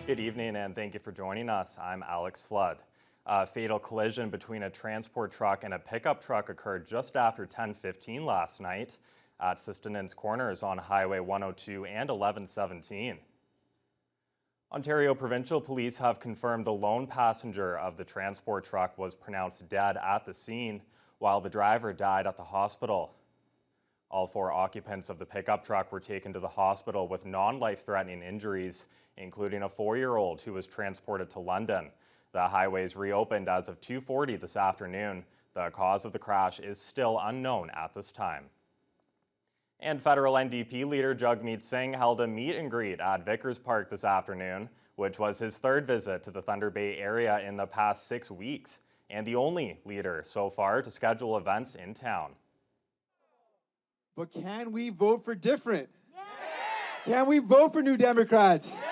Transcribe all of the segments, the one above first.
Good evening and thank you for joining us. I'm Alex Flood. A fatal collision between a transport truck and a pickup truck occurred just after 10:15 last night at Sistinen's Corners on Highway 102 and 1117. Ontario Provincial Police have confirmed the lone passenger of the transport truck was pronounced dead at the scene, while the driver died at the hospital. All four occupants of the pickup truck were taken to the hospital with non-life-threatening injuries, including a 4-year-old who was transported to London. The highways reopened as of 2:40 this afternoon. The cause of the crash is still unknown at this time. And federal NDP leader Jagmeet Singh held a meet and greet at Vickers Park this afternoon, which was his third visit to the Thunder Bay area in the past 6 weeks, and the only leader so far to schedule events in town. But can we vote for different? Yeah. Can we vote for New Democrats? Yeah.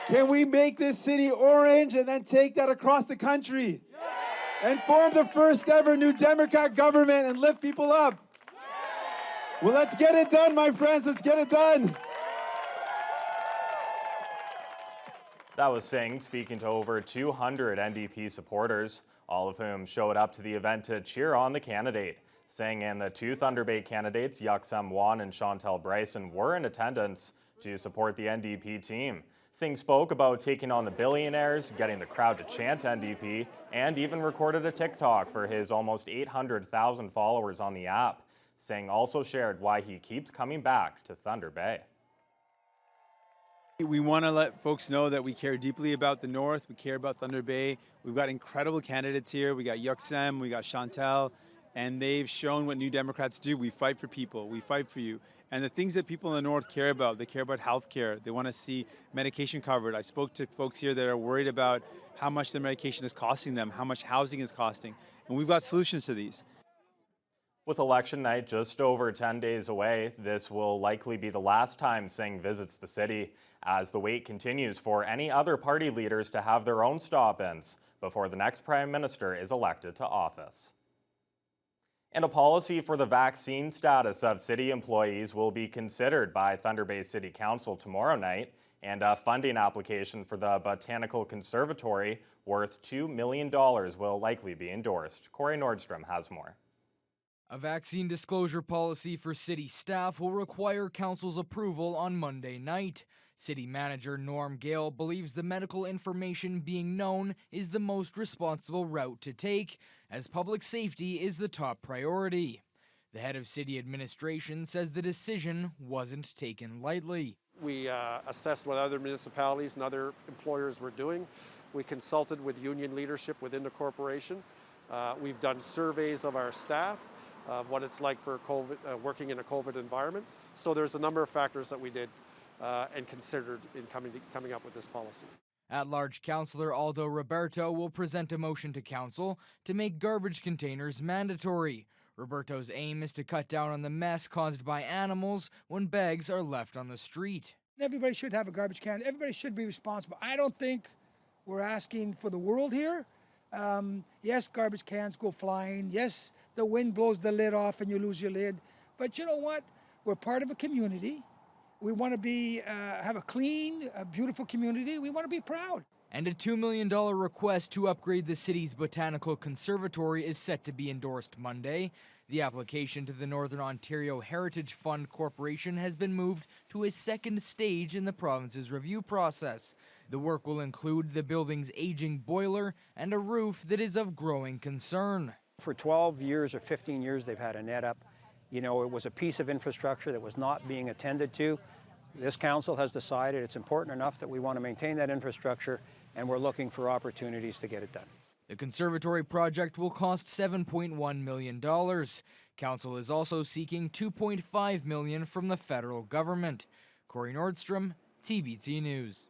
Can we make this city orange and then take that across the country? Yeah. And form the first ever New Democrat government and lift people up? Yeah. Well, let's get it done, my friends. Let's get it done. That was Singh speaking to over 200 NDP supporters, all of whom showed up to the event to cheer on the candidate. Singh and the two Thunder Bay candidates, N.W.H.U and Chantal Bryson, were in attendance to support the NDP team. Singh spoke about taking on the billionaires, getting the crowd to chant NDP, and even recorded a TikTok for his almost 800,000 followers on the app. Singh also shared why he keeps coming back to Thunder Bay. We want to let folks know that we care deeply about the North. We care about Thunder Bay. We've got incredible candidates here. We got Young-Hoon, we got Chantal, and they've shown what New Democrats do. We fight for people. We fight for you. And the things that people in the North care about, they care about health care. They want to see medication covered. I spoke to folks here that are worried about how much their medication is costing them, how much housing is costing. And we've got solutions to these. With election night just over 10 days away, this will likely be the last time Singh visits the city, as the wait continues for any other party leaders to have their own stop-ins before the next Prime Minister is elected to office. And a policy for the vaccine status of city employees will be considered by Thunder Bay City Council tomorrow night, and a funding application for the Botanical Conservatory worth $2 million will likely be endorsed. Corey Nordstrom has more. A vaccine disclosure policy for city staff will require council's approval on Monday night. City manager Norm Gale believes the medical information being known is the most responsible route to take, as public safety is the top priority. The head of city administration says the decision wasn't taken lightly. We assessed what other municipalities and other employers were doing. We consulted with union leadership within the corporation. We've done surveys of our staff, of what it's like for COVID, working in a COVID environment. So there's a number of factors that we did and considered in coming up with this policy. At-large Councillor Aldo Roberto will present a motion to Council to make garbage containers mandatory. Roberto's aim is to cut down on the mess caused by animals when bags are left on the street. Everybody should have a garbage can. Everybody should be responsible. I don't think we're asking for the world here. Yes, garbage cans go flying. Yes, the wind blows the lid off and you lose your lid. But you know what? We're part of a community. We want to have a clean, beautiful community. We want to be proud. And a $2 million request to upgrade the city's Botanical Conservatory is set to be endorsed Monday. The application to the Northern Ontario Heritage Fund Corporation has been moved to a second stage in the province's review process. The work will include the building's aging boiler and a roof that is of growing concern. For 12 years or 15 years, they've had a net up. You know, it was a piece of infrastructure that was not being attended to. This council has decided it's important enough that we want to maintain that infrastructure, and we're looking for opportunities to get it done. The conservatory project will cost $7.1 million. Council is also seeking $2.5 million from the federal government. Corey Nordstrom, TBT News.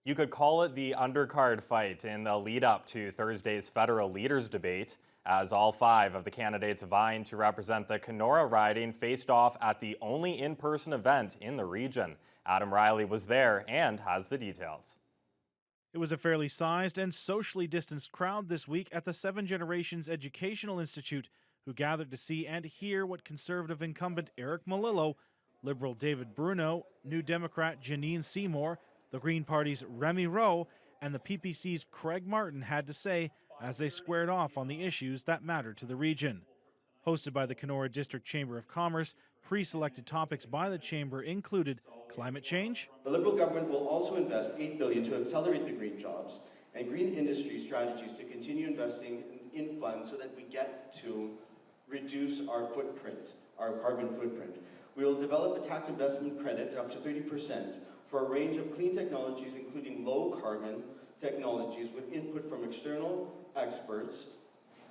You could call it the undercard fight in the lead-up to Thursday's federal leaders debate, as all 5 of the candidates vying to represent the Kenora riding faced off at the only in-person event in the region. Adam Riley was there and has the details. It was a fairly sized and socially distanced crowd this week at the Seven Generations Educational Institute, who gathered to see and hear what Conservative incumbent Eric Melillo, Liberal David Bruno, New Democrat Janine Seymour, the Green Party's Remy Rowe and the PPC's Craig Martin had to say as they squared off on the issues that matter to the region. Hosted by the Kenora District Chamber of Commerce, pre-selected topics by the Chamber included climate change. The Liberal government will also invest $8 billion to accelerate the green jobs and green industry strategies to continue investing in funds so that we get to reduce our footprint, our carbon footprint. We will develop a tax investment credit up to 30% for a range of clean technologies, including low carbon technologies with input from external experts.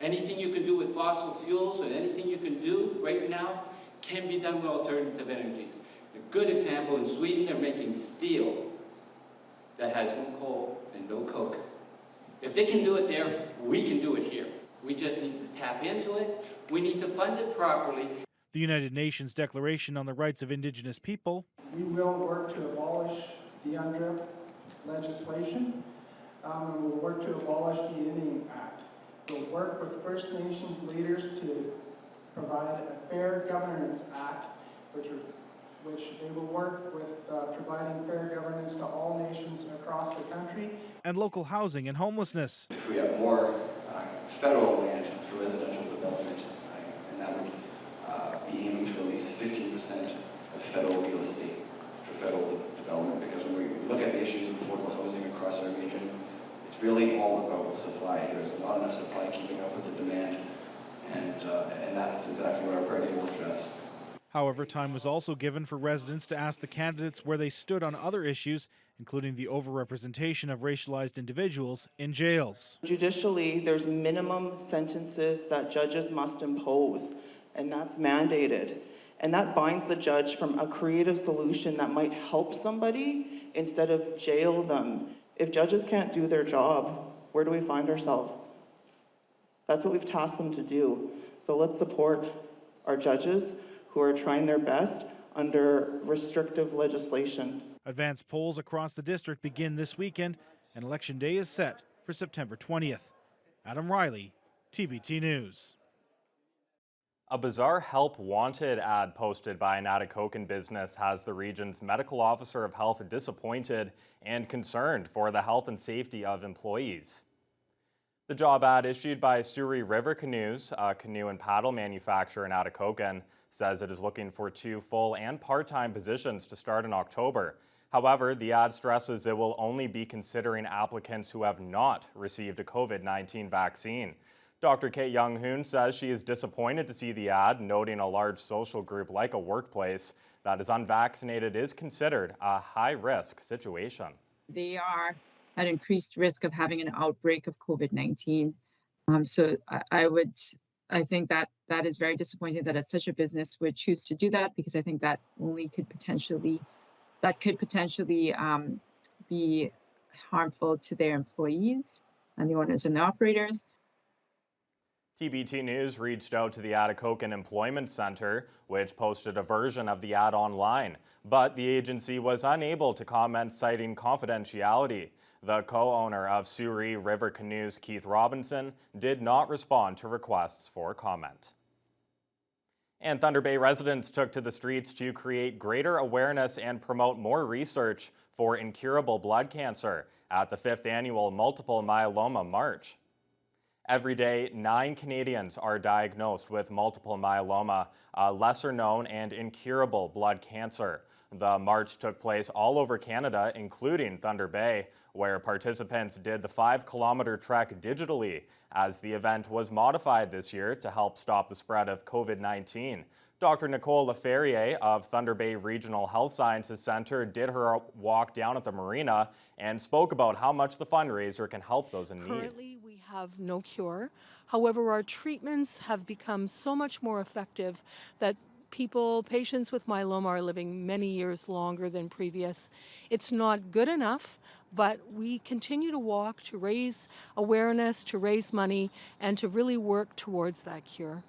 Anything you can do with fossil fuels and anything you can do right now can be done with alternative energies. A good example, in Sweden, they're making steel that has no coal and no coke. If they can do it there, we can do it here. We just need to tap into it. We need to fund it properly. The United Nations Declaration on the Rights of Indigenous People. We will work to abolish the UNDRIP legislation, and we'll work to abolish the Indian Act. We'll work with First Nations leaders to provide a Fair Governance Act, which they will work with providing fair governance to all nations across the country. And local housing and homelessness. If we have more federal land for residential development, and that would be aiming to release 15% of federal real estate for federal development, because when we look at the issues of affordable housing across our region, it's really all about supply. There's not enough supply keeping up with the demand, and that's exactly what our party will address. However, time was also given for residents to ask the candidates where they stood on other issues, including the overrepresentation of racialized individuals in jails. Judicially, there's minimum sentences that judges must impose, and that's mandated. And that binds the judge from a creative solution that might help somebody instead of jail them. If judges can't do their job, where do we find ourselves? That's what we've tasked them to do. So let's support our judges who are trying their best under restrictive legislation. Advanced polls across the district begin this weekend, and Election Day is set for September 20th. Adam Riley, TBT News. A bizarre help wanted ad posted by an Atikokan business has the region's medical officer of health disappointed and concerned for the health and safety of employees. The job ad issued by Surrey River Canoes, a canoe and paddle manufacturer in Atikokan, says it is looking for 2 full and part-time positions to start in October. However, the ad stresses it will only be considering applicants who have not received a COVID-19 vaccine. Dr. Young-Hoon says she is disappointed to see the ad, noting a large social group like a workplace that is unvaccinated is considered a high-risk situation. They are at increased risk of having an outbreak of COVID-19. So I think that is very disappointing that such a business would choose to do that, because I think that could potentially be harmful to their employees and the owners and the operators. TBT News reached out to the Atikokan Employment Center, which posted a version of the ad online, but the agency was unable to comment, citing confidentiality. The co-owner of Surrey River Canoes, Keith Robinson, did not respond to requests for comment. And Thunder Bay residents took to the streets to create greater awareness and promote more research for incurable blood cancer at the 5th annual Multiple Myeloma March. Every day, 9 Canadians are diagnosed with multiple myeloma, a lesser-known and incurable blood cancer. The march took place all over Canada, including Thunder Bay, where participants did the 5-kilometer trek digitally, as the event was modified this year to help stop the spread of COVID-19. Dr. Nicole Laferrier of Thunder Bay Regional Health Sciences Center did her walk down at the marina and spoke about how much the fundraiser can help those in need. Currently, we have no cure. However, our treatments have become so much more effective that patients with myeloma are living many years longer than previous. It's not good enough, but we continue to walk to raise awareness, to raise money, and to really work towards that cure.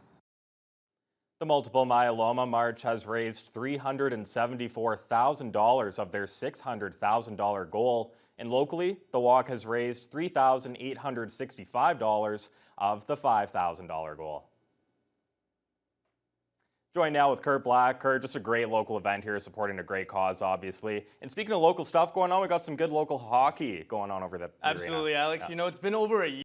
The Multiple Myeloma March has raised $374,000 of their $600,000 goal, and locally, the walk has raised $3,865 of the $5,000 goal. Joined now with Kurt Black. Kurt, just a great local event here supporting a great cause, obviously. And speaking of local stuff going on, we got some good local hockey going on over the Absolutely, arena. Alex. You know, it's been over a year